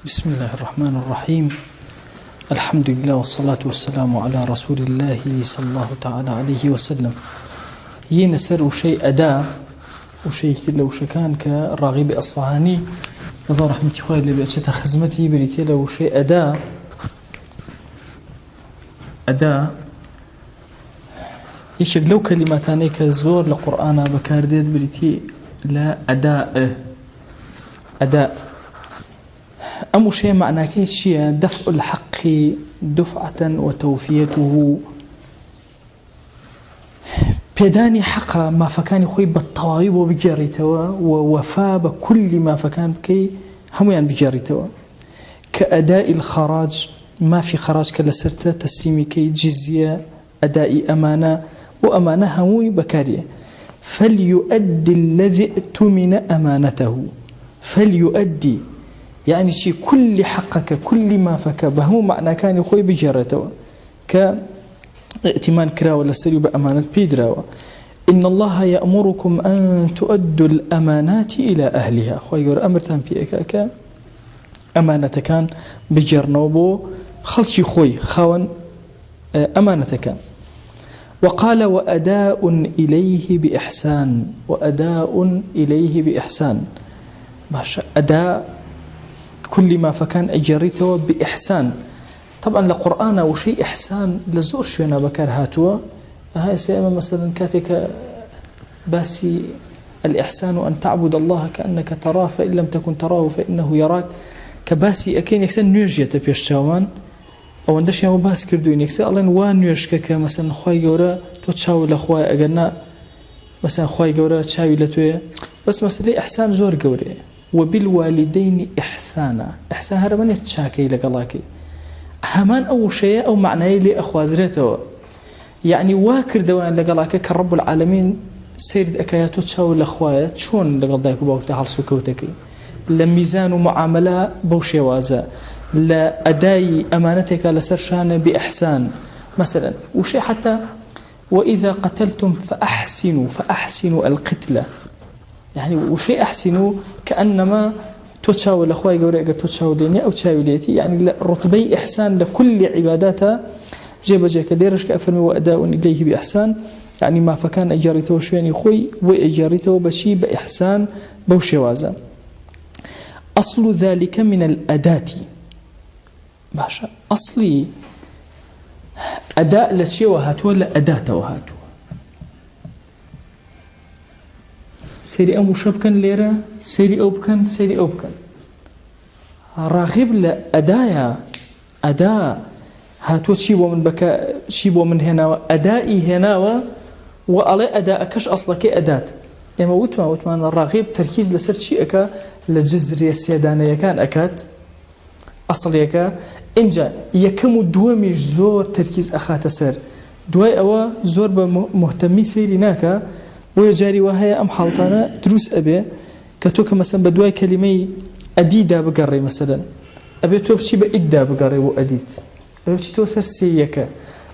بسم الله الرحمن الرحيم. الحمد لله والصلاة والسلام على رسول الله صلى الله تعالى عليه وسلم. ينسر وشيء أداء وشيء لو شكان كراغب أصفهاني رضا رحمة الله اللي بأشتها خزمتي بريتي لو شيء أداء يشك لو كلماتاني كزور لقرآن بكارديد بريتي لا أداء أمو شيء معناه كيشيا دفع الحق دفعة وتوفيته بيداني حقا ما فكان يخوي بالطوائب وبجاريتوا ووفاء بكل ما فكان بكي هميان بجاريتوا كأداء الخراج ما في خراج كلا سرته تسليمي كي جزية أداء أمانة وأمانة هموي بكارية فليؤدي الذي ائتمن أمانته فليؤدي يعني شيء كل حقك كل ما فك به معنى كان يخوي بجارته كائتمان كرا ولا سري بأمانة بيدرا إن الله يأمركم أن تؤدوا الأمانات إلى أهلها خوي يقول أمرتان بيك أمانة كان بجرنوبو خلشي خوي خاون أمانة كان وقال وأداء إليه بإحسان وأداء إليه بإحسان ماشا أداء كل ما فكان أجريته بإحسان طبعا لقرآن وشيء إحسان لزور شوينا بكار هاتوا هاي سيما مثلا كاتك باسي الإحسان أن تعبد الله كأنك تراه فإن لم تكن تراه فإنه يراك كباسي أكين يكسن نيرجية تبيش شاوان أو أندش يوم باس كردوين يكسن الله نوان نيرجك مثلا خواهي قورا تشاوي لخواهي أقلنا مثلا خواهي قورا تشاوي لتوية بس مثلا إحسان زور قوري وبالوالدين إحسانا إحسان هذا من يتشاكي لقلاكي همان أول شيء أو معناه لي أخوازرته يعني واكر دوان لقلاك كرب العالمين سيرد أكاياتو تشاو الأخوات شون لقضايك بوقتها حلسو كوتكي لميزان ومعاملة بوشي وازا لأداي أمانتك لسرشان بإحسان مثلا وشيء حتى وإذا قتلتم فأحسنوا القتلة يعني وشيء أحسنوا كأنما تشاو الأخوة يقولوا أجر تشاو ليني أو تشاو ليتي يعني رتبي إحسان لكل عباداتها جيب جاك ديرش كأفرمي وأداء إليه بإحسان يعني ما فكان أجارته شويني خوي وأجارته بشي بإحسان بوشوازا أصل ذلك من الأداة باشا أصلي أداء لشي وهاتوا ولا أداة وهاتوا سيري أمو شبكن ليرة سيري أوبكن راغب لأدايا أداء هاتو شيبو من بكا شيبو من هنا أدائي هنا وعلى أداء كش أصلك أداة إما وتمان الراغب تركيز لسر شيء لجزرية السيدانية كان أكاد أصليك إنجا يكم دوامي زور تركيز أخات سر دواي أوا زور بمهتمي سيريناك ويجاري وهي أم حالتانا دروس أبي كتوك مثلا بدواي كلمي أديدا بقري مثلا أبي تو بشي بإدا بقري وأديد أبي بشي تو سرسيك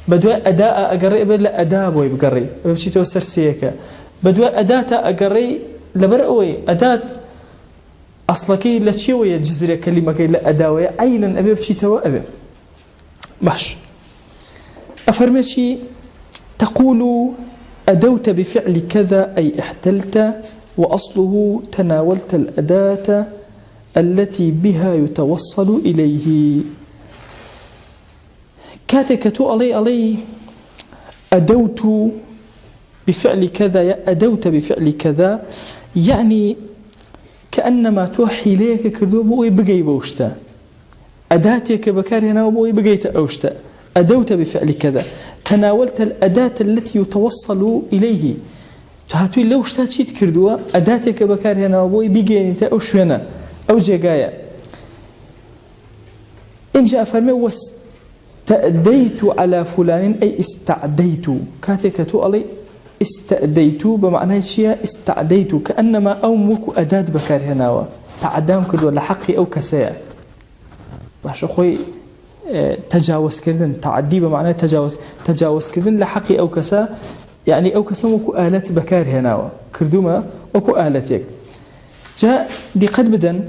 بدواي أداء أقري أبي لا أداء بوي بقري أبي بشي تو سرسيك بدواي أداة أقري لبرأوي أداة أصلكي لتشيوية جزرية كلمة كي لا أداوي عينا أبي بشي تو أبي ماش أفرمتشي تقول أدوت بفعل كذا أي احتلت وأصله تناولت الأداة التي بها يتوصل إليه كاتكتو علي أدوت بفعل كذا أدوت بفعل كذا يعني كأنما توحي ليك كردوبوي بقي بوشتا أداتك بكار هنا وبوي بقيت أوشتا أدوت بفعل كذا تناولت الأداة التي يتوصل إليه تهاتوي لو اشتاتشيت كردوا أداتك بكار هنا وبوي بيجيني تأوشونا أو جاقايا إن جاء فرمي واستأديت على فلان أي استعديت كاتكتو علي استأديت بمعنى شيء استعديت كأنما أومك أداة بكار هنا تعدام كردوا لحقي أو كسايا باش أخوي تجاوز كردن تعدي بمعنى تجاوز كردن لحقي أو كسا يعني أو كسا وكو آلات بكار هنا كردوما وكو آلاتك جاء دي قد بدن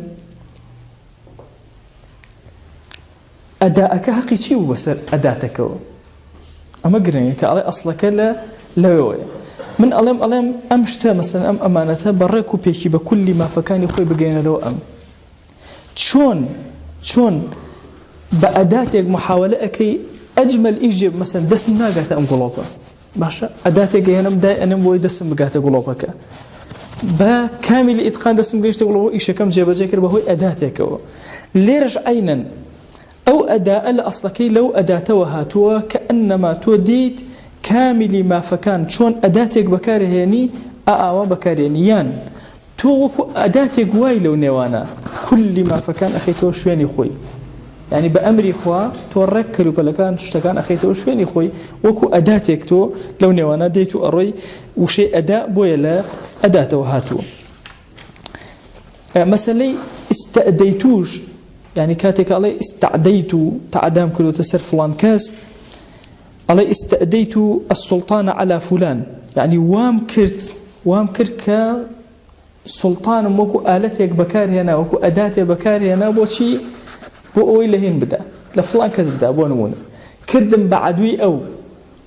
ئەداءەکە حەقی چی بوو بەسەر ئەداتەکەەوە ئەمە گرنگە کە ئەڵێ ئەسڵەکە لەوەیە من ئەڵێم ئەم شتە مەسەن ئەم ئەمانەتە بەڕێک و پێکی بە کولی مافەکانی خۆی بگەێنەرەوە ئەم چۆن بە ئەداتێک محاولە ئەەکەی ئەجمل ئیژێ مەسەن دەسم ناگاتە ئەم گوڵۆپە باشە ئەداتێک گەێنم دای ئەنم بۆی دەسم بگاتە گوڵۆپەکە بە کامیلی ئیتقان دەسم گەیشتە گوڵۆپە ئیشەکەم جێبەجێ کرد بەهۆی ئەداتێکەوە لێرەش عینەن ئەو ئەداءە لە ئەسڵەکەی لەو ئەداتەوە هاتووە کە ئەنەما تۆ دیت کامیلی مافەکان چۆن ئەداتێک بەکارهێنی ئاوا بەکارهێنی یان تۆ وەکو ئەداتێک وای لەو نێوانە کولی مافەکان ئەخەیتەوە شوێنی خۆی یعنی بە ئەمری خوا تۆ ڕێک کەلوپەلەکان شتەکان ئەخەیتەوە شوێنی خۆی وەکو ئەداتێک تۆ لەو نێوانە دێت و ئەڕۆی وشەی ئەدا بۆیە لە ئەداتەوە هاتووە مەسەلەی ئستەدەیتوش يعني كاتك علي استعديت تعدام كله تسر فلان كاس علي استأديت السلطان على فلان يعني وام كرت كسلطان موكو آلتك بكار هنا وكو أداتي بكار هنا بوشي بوئي لهين بدا لفلان كاس بدا بونمون كردم بعدوي أو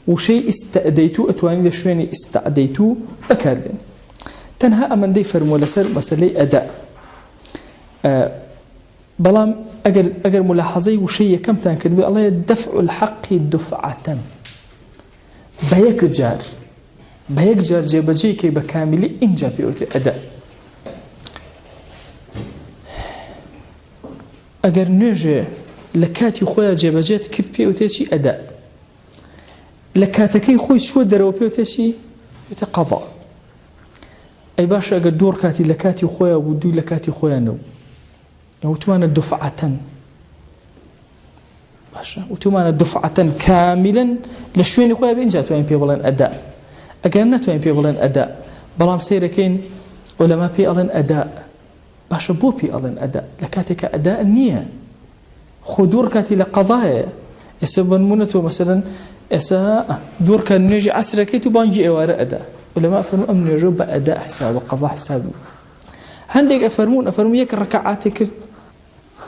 وشي استأديت أتواني لشويني استعديت بكار بين تنها أمن دي فرمولة سر مسألة أداء بەڵام ئەگەر ملاحظەی وشەی یەکەمتان کردبێ ئەڵێ دەفع الحەق دفعة بە یەک جار جێبەجێ کەی بە کامیلی ئینجا پێوتێ ئەدا ئەگەر نوێژێ لە کاتی خۆیان جێبەجێت کرد پێوتێکی ئەدا لە کاتەکەی خۆی چووە دەرەوە پێوتێ چی پێوتێ قەضا ئەی باشە ئەگەر دوور کاتی لە کاتی خۆیان بوو دووی لە کاتی خۆیانەوە وتمانە دفعة باشە وتمانە دفعة كاملا لە شوێنی خۆیان بینجا توانین پێ بڵێن ئەدا ئەگەر ناتوانین پێ بڵێن ئەدا بەڵام سەیرەکەین عولەما پێی ئەڵێن ئەدا باشە بۆ پێی ئەڵێن ئەدا لە کاتێکە ئەدا نییە خۆ دوور کاتی لە قەضایە ئێستا بنمونە تۆ مەسەلەن ئێستا دوور کە نوێژی عەسرەکەیت و بانگی ئێوارە ئەدا عولەما فەرموون ئەم نوێژە بە ئەدا حسابە قەضا حسابی هەندێک ئەفەرموون یەک ڕەکەعاتێک کرد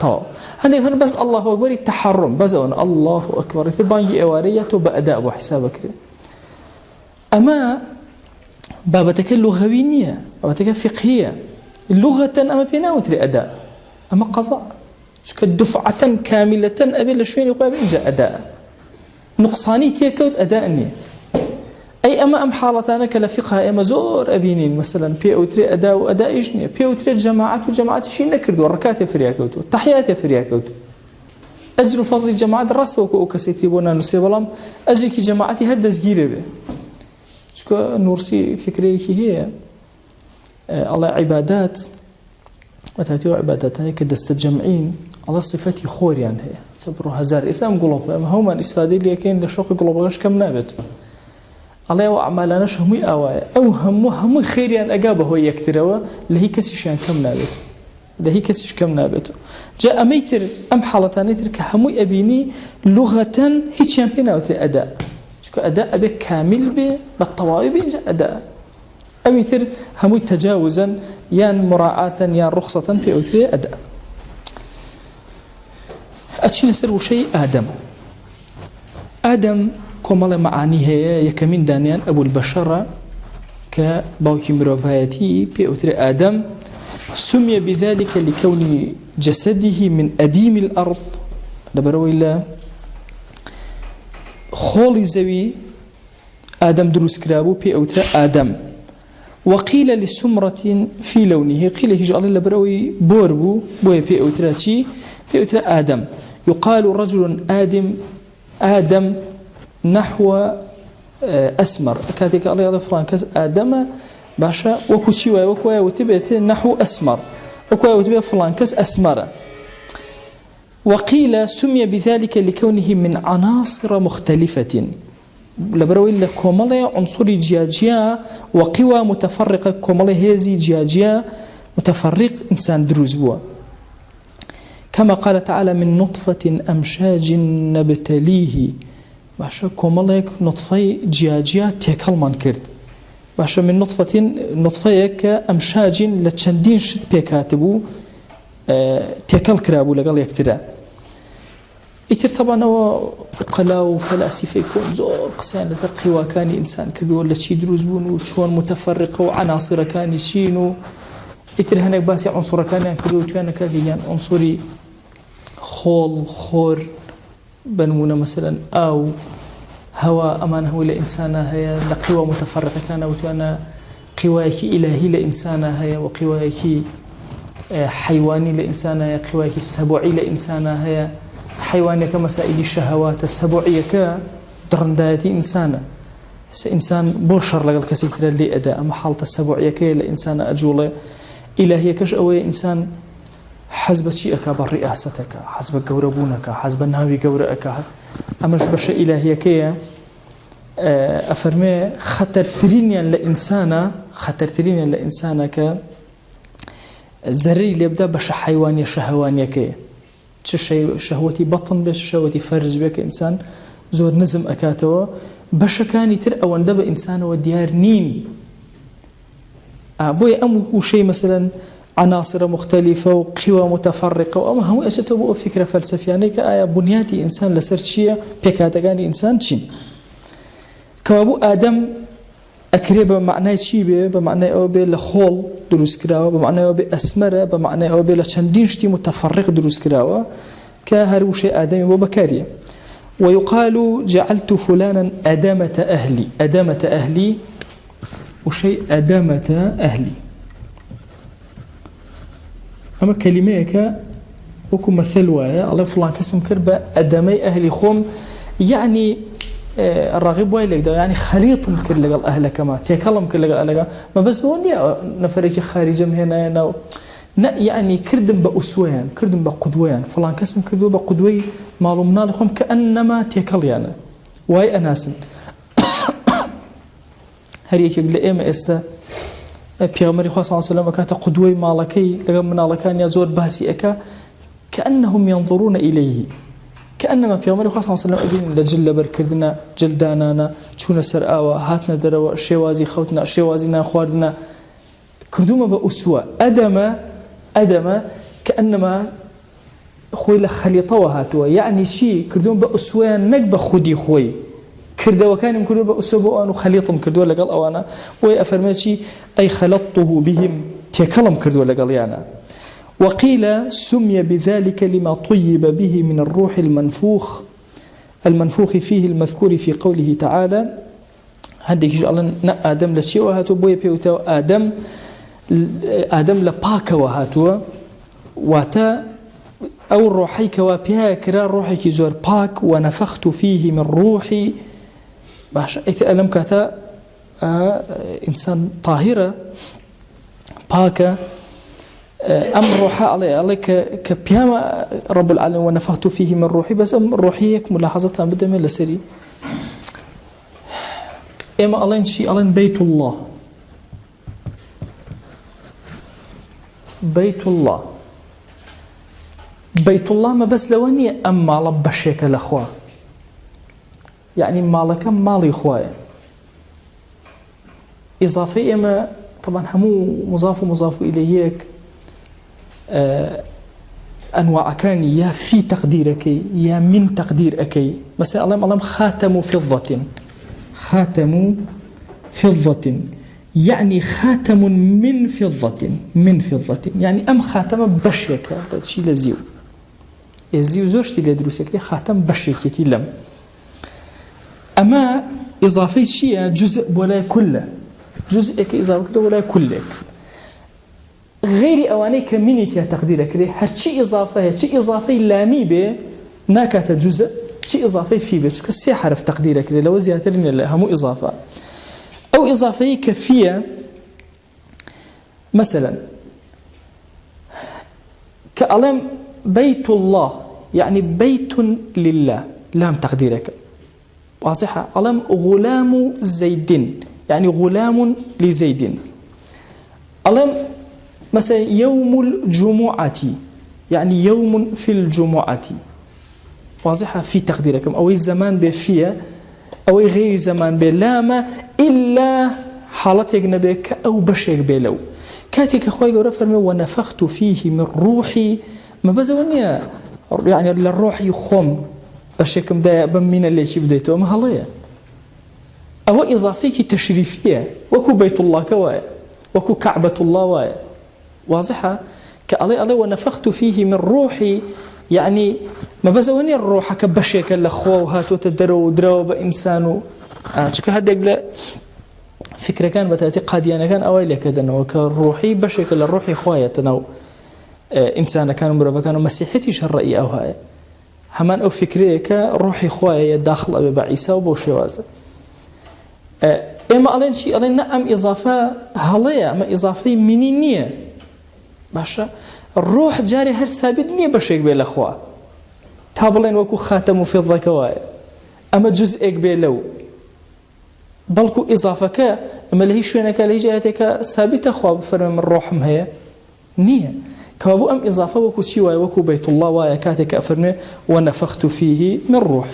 طاو هندێک هەن بەس الله ئەکبەری تەحەڕم بەزەوەن الله ئەکبەر تر بانگی ئێوارەیە تۆ بە ئەدا بۆ حسابەکرێ ئەمە بابەتەکە لوغەوی نییە بابەتەکە فقهیە لوغەتەن ئەمە پێ ناوترێ ئەدا ئەمە قەزا چونکە دفعەتەن کاملەتەن ئەبێ لە شوێنی خۆیان بینجا ئەدا نقصانی تێکەوت ئەدا نییە ئەی ئەمە ئەم حاڵەتانە کە لە فقه ئێمە زۆر ئەبینین مەسەلەن پێ ئەوترێ ئەدا و ئەدائیش نییە پێ ئەوترێت جەماعەت و جەماعەتیشی نەکردووە ڕەکاتێ فریاکەوتووە تەحیاتێ فریاکەوتووە ئەجر و فەزلی جەماعەت ڕاستەوە ئەو کەسێکی بۆ نانووسێ بەڵام ئەجرێکی جەماعەتی هەر دەستگیرە بێ چونکە نورسی فکرەیەکی هەیە ئەڵێ عیبادات وەتاتیەوە عیباداتانەی کە دەستە جەمعین ئەڵێ صفەتی خۆریان هەیە سەبڕ و هەزار ئێستا ئەم گوڵۆپە ئەمە هەومان ئیسفادەی لێکەین لە شۆقی گوڵۆپەکەش کەم نابێت ئەڵێ ئەو ئەعمالانەش هەمووی ئاوایە ئەو هەموو خێریان ئەگا بەهۆی یەکترەوە لە هیچ کەسیشیان کەم نابێت لە هیچ کەسیش کەم نابێت جا ئەمەی تر ئەم حاڵەتانەی تر کە هەمووی ئەبینی لوغەتەن هیچیان پێ ناوترێ ئەدا چونکە ئەدا ئەبێ کامل بێ بە تەواوی بینجا ئەدا ئەوی تر هەمووی تەجاوزن یان مراعاتەن یان ڕوخسەتەن پێ ئەوترێ ئەدا ئەچینە سەر وشەی ئادەم کۆمەڵە معانی هەیە یەکەمین دانیان ئەبول بەشەڕە کە باوکی مرۆڤایەتی پێ ئەوترێ ئادەم سمي بذلك لكون جسده من أديم الأرض لبروي لا خولي زوي آدم دروس كرابو بي أوترا آدم وقيل لسمرة في لونه قيل هجعل لبروي بوربو بوي بي أوترا شي بي أوترا آدم يقال رجل آدم نحو أسمر كاتك عليه فرانكز آدم باشا وكوشيوا وكوا وتبعت نحو أسمر وكوا وتبع فلان كز أسمر وقيل سمي بذلك لكونه من عناصر مختلفة لبروي لكومالي عنصر جياجيا وقوى متفرقة كومالي هذه جياجيا متفرق إنسان دروز بوا كما قال تعالى من نطفة أمشاج نبتليه باشا كومالي نطفة جياجيا تيكال من كرد باشا من نطفة كأمشاج لتشندين شد بيكاتبو تيكال كرابو لقال يكترا ئیتر طبعاًەوە قەلا و فەلاسیفەی کۆن زۆر قسەیان لەسەر قیواکانی ئینسان کردووە لە چی دروست بوون و چۆن متەفەرقە و عناسرەکانی چین و ئیتر هەنێک باسی عنسوڕەکانیان کردو و توانە کاکیان عنسوری خۆڵ خۆر بنمونە مەسەلەن ئاو هەوا ئەمان هەمووی لە ئینسانە هەیە لە قیوە متەفەرقەکانە وتوانە قیوایەکی ئیلاهی لە ئینسانە هەیە و قیوایەکی حیوانی لە ئینسانە هەیە قیوایەکی سەبوعی لە ئینسانە هەیە حیوانەکە مەسائلی شەهەواتە سەبوعیەکە دڕندایەتی ئینسانە ئینسان بۆ شەڕ لەگەڵ کەسێک ترە لێ ئەدا ئەمە حاڵتە سەبوعیەکەیە لە ئینسانە ئەجوڵێ ئیلاهیەکەش ئەوەیە ئینسان حەز بە چی ئەکا بە ڕیئاسەتەکە حەز بە گەورەبوونەکە حەز بە ناوی گەورە ئەکا ئەمەش بەشە ئیلاهیەکەیە ئەفەرمێ خەتەرترینیان لە ئینسانە کە زەرەری لێبدا بەشە حیوانیە شەهەوانیەکەیە چ شەهوەتی بەطن بێ شەهوەتی فەرج بێ کە ئینسان زۆر نزم ئەکاتەوە بەشەکانی تر ئەوەندە بە ئینسانەوە دیار نین بۆیە ئەم وشەی مەسەلەن عناصر مختلفة وقوى متفرقة وأما هم أشتبوا فكرة فلسفيانية كآية بنياتي إنسان لسر شيء بكاتغاني إنسان شين كوابو آدم أكريبا بمعنى شيء بمعنى أو بلخول دروس كراوة بمعنى أو بأسمرة بمعنى أو بلشندين شتي متفرق دروس كراوة كهروش آدم وبكارية ويقال جعلت فلانا أدامة أهلي وشيء أدامة أهلي أما كلميك وكم مثل وايا الله فلان كسم كربة أدمي أهلي خوم يعني الراغب وايلك ده يعني خليط مكر لقى أهلك ما تكلم كر لقى أهلك ما بس بوني نفرك خارج هنا أنا يعني كردم بأسوان كردم بقدوان فلان كسم كردو بقدوي معلومنا لهم كأنما تكل يعني واي أناسن هريك لأيما استا پیغمبر خدا صلی الله علیه و سلم کات قدوه مالکی لقم منالکان یا زور باسی اکا كأنهم ينظرون إليه كأنما پیغمبر خدا صلی الله علیه و سلم ابین لجل برکردنا جلدانانا چون سر آوا هاتنا دروا شوازی خوتنا شوازی ناخواردنا كردوما بأسوة أدم كأنما خوي لخليطة وهاتوا يعني شيء كردوما بأسوة نقب خودي خوي كرده وكان كردوا بأسوة أنو خليطهم كردوا لقال أوانا ويأفرماتي أي خلطته بهم تكلم كردوا لقال يانا وقيل سمي بذلك لما طيب به من الروح المنفوخ فيه المذكور في قوله تعالى هذيك جعلنا آدم لشيء وهاتوا بوي بيوتو آدم لباك وهاتوا واتا أو الروحي كوابيها كرا روحي كزور باك ونفخت فيه من روحي باشا إذا ألم كاتا إنسان طاهرة باكا أم روحا علي كبياما رب العالمين ونفخت فيه من روحي بس أم روحيك ملاحظتها بدأ من لسري إما ألين شيء ألين بيت الله ما بس لواني أم على بشيك الأخوة يعني مالك مالي خوايا إضافية ما طبعا همو مضاف إليك أنواع كان يا في تقديرك يا من تقديرك مثلا اللهم خاتم فضة يعني خاتم من فضة يعني أم خاتم بشيك شيء لزيو الزيو زوجتي لدروسك خاتم بشيك لم أما إضافي شيء جزء ولا كله جزءك إضافي ولا كلك غير أوانيك منيتي تقديرك هالشيء إضافي لامي به ناكات جزء شيء إضافي في به شو كسي حرف تقديرك لو زيادة لنا هم إضافة أو إضافي كفية مثلا كألم بيت الله يعني بيت لله لام تقديرك واضحة ألم غلام زيد يعني غلام لزيد ألم مثلا يوم الجمعة يعني يوم في الجمعة واضحة في تقديركم أو الزمان بفيه أو غير زمان بلام إلا حالتك نبيك أو بشيك بلو كاتك أخوي قرأ فرمي ونفخت فيه من روحي ما بزوني يعني للروح يخم بەشێکم دایە بەم مینە لێکی بدەیتەوە ئەمە هەڵەیە ئەوە ئیضافەیەکی تەشریفیە وەکو بەیت اللهکە وایە وەکو کەعبەت الله وایە واضحە کە ئەڵێ وەنەفەخت فیه من ڕوحی يعني ما بەزەوە نیە ڕۆحەکە بەشێکە لە خۆ و هاتوۆتە دەرەوە و درەوە بە ئینسان و چکە هەردێک لە فکرەکان بەتاتی قادیانەکان ئەوەی لێکردنەوە کە ڕوحی بەشێکە لە ڕوحی خوایەتە ناو ئینسانەکان و مرۆڤەکان و مەسیحەتیش هەڕەئی ئەو هەیە هەمان ئەو فکرەیە کە ڕوحی خوایە داخڵ ئەبێ بە عیسا و بۆ شێوازە ئێمە ئەڵێن چی ئەڵێن نە ئەم ئیضافە هەڵەیە ئەمە ئیضافەی منی نییە باشە ڕۆح جارێ هەر سابت نییە بەشێک بێ لە خوا تا بڵێن وەکو خاتەم و فێضەکە وایە ئەمە جزئێک بێ لەو بەڵکو ئیضافەکە ئەمە لە هیچ شوێنەکە لە هیچ ئاەتێکە سابتە خوا بفەرمێ من ڕۆحم هەیە نییە کەوابوو ئەم ئیضافە وەکو چی وایە وەکو بەیت الله وایە کاتێک ئەفەرمێ وەنەفەخت فیه من ڕوح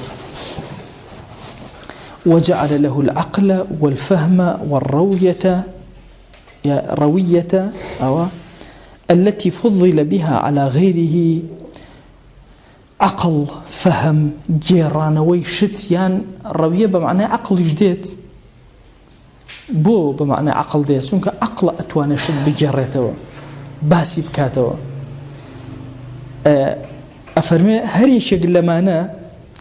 وجعل له العقل والفهم والروية أو التي فضل بها على غيره عقل فهم جيرانوي شتيان روية بمعنى عقل جديد بو بمعنى عقل ديت سونك عقل أتوانا شد بجريتوا باسي بكاتوا أفرمي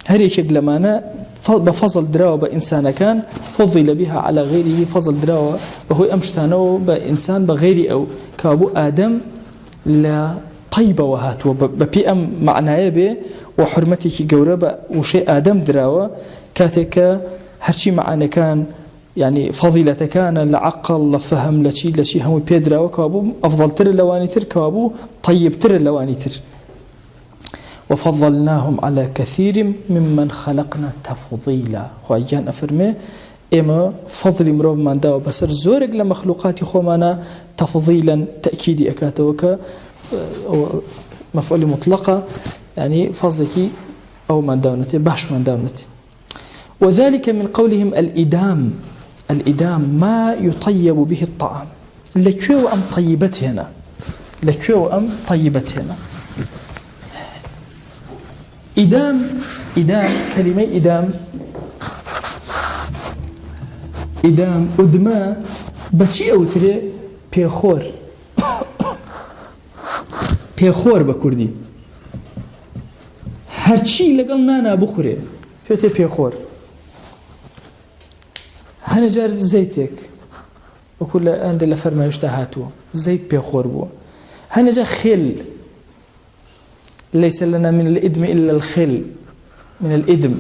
هريشك لمانا بفضل دراوة بإنسان كان فضل بها على غيره فضل دراوة وهو أمشتانو بإنسان بغير أو كابو آدم لا طيبة وهاتوا ببيئم معناه به وحرمتك جوربة وشيء آدم دراوة كاتك هرشي معنا كان يعني فضيلة كان لعقل لفهم لشي هم بيدرا وكابو أفضل تر اللواني تر كابو طيب تر اللواني تر وفضلناهم على كثير ممن خلقنا تفضيلا خواجان أفرمي إما فضل مروف من داو بسر زورق لمخلوقات خومانا تفضيلا تأكيدي أكاتوك مفعول مطلقة يعني فضلك أو من داونتي باش من داونتي وذلك من قولهم الإدام ما يطيب به الطعام لكيو أم طيبت هنا إدام كلمة إدام أدماء بشي أوتري بيخور بكردي هرشي لقل نانا بخوري فيتي بيخور هنا جار زيتك وكل عند الفرما يشتهاتو زيت بيخور بو هنا جا خل ليس لنا من الإدم إلا الخل من الإدم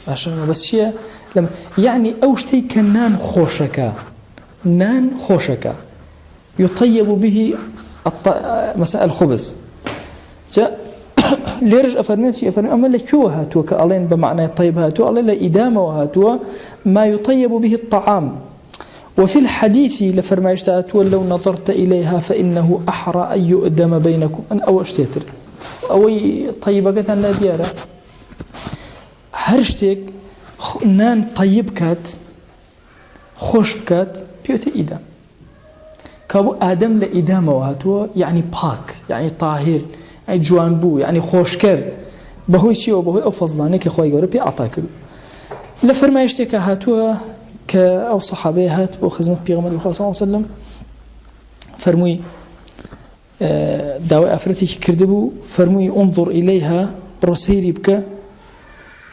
عشان بس شيء لما يعني أوشتي كنان خوشكا يطيب به مساء الخبز جاء ليرج أفرميتي أما لكيو هاتوا كألين بمعنى طيب هاتوا ألا إدامة وهاتوا ما يطيب به الطعام وفي الحديث لفرمايشتات لو نظرت إليها فإنه أحرى أن يؤدم بينكم أن أو اشتيتر أوي طيبة لا ديارة هرشتك نان طيب كات خوش بكات بيوتي إدام كابو آدم لإدامة وهاتوا يعني باك يعني طاهر يعني جوان بو يعني خوشكر بهوي شيء وبهوي أو فضلاني كخوي جوري بيعطاكل لفرمايشتك هاتوا كأو صحابي هات وخدمة بيغمر صلى الله عليه وسلم فرموي داوي أفرتك كردبو فرموي انظر إليها برسيري بك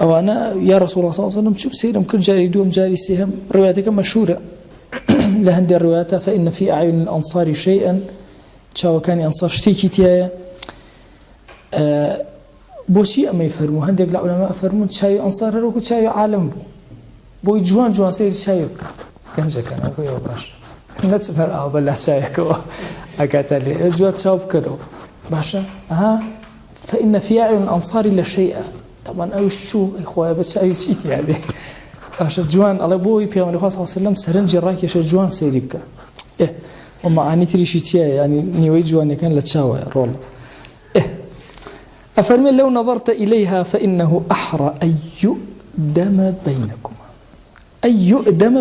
أو أنا يا رسول الله صلى الله عليه وسلم شوف سيرم كل جاري دوم جاري سهم روايتك مشهورة لهندي الروايات فإن في أعين الأنصار شيئا تشاو كان أنصار شتيكي تيايا بوشي أما يفرمو هندي العلماء فرمون تشايو أنصار روكو تشايو عالم بو جوان سير تشايو كنجا كان أبو يوباش نتسفر أو بلا تشايكو أكاتلي جوان تشاو بكرو باشا فإن في أعين الأنصار لشيئا طبعا أو شو إخوة بتشايو شيت يعني باشا جوان الله بوي بيغمر صلى الله عليه وسلم سرنجي راكي جوان سيري بك ومعاني تريشي تيا يعني نيوي جوان كان لتشاوى رول أفرمي لو نظرت إليها فإنه أحرى أن يؤدم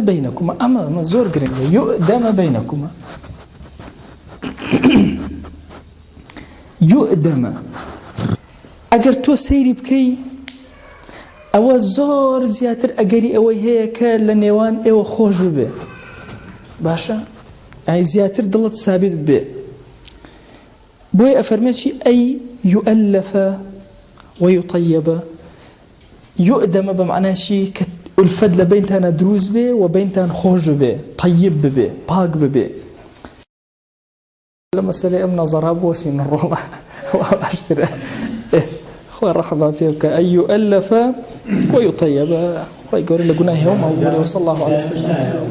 بينكما أما زور قرنجة يؤدم بينكما يؤدم أجر تو سيري بكي ئەوە زۆر زیاتر ئەگەری ئەوەی هەیە کە لە نێوان ئێوە خۆش ببێ باشە ئای زیاتر دڵت سابت بێ بۆی ئەفەرمێکی ئەی یؤلفە ويطيب يؤدم بمعنى شيء الفد لبينتنا دروز به وبينتنا خوش به طيب به باق به لما سلي أمنا ضرب وسين الروما واشترى خو رحمة فيك أن يؤلف ويطيب ويقول لقناه يوم وصلى الله عليه وسلم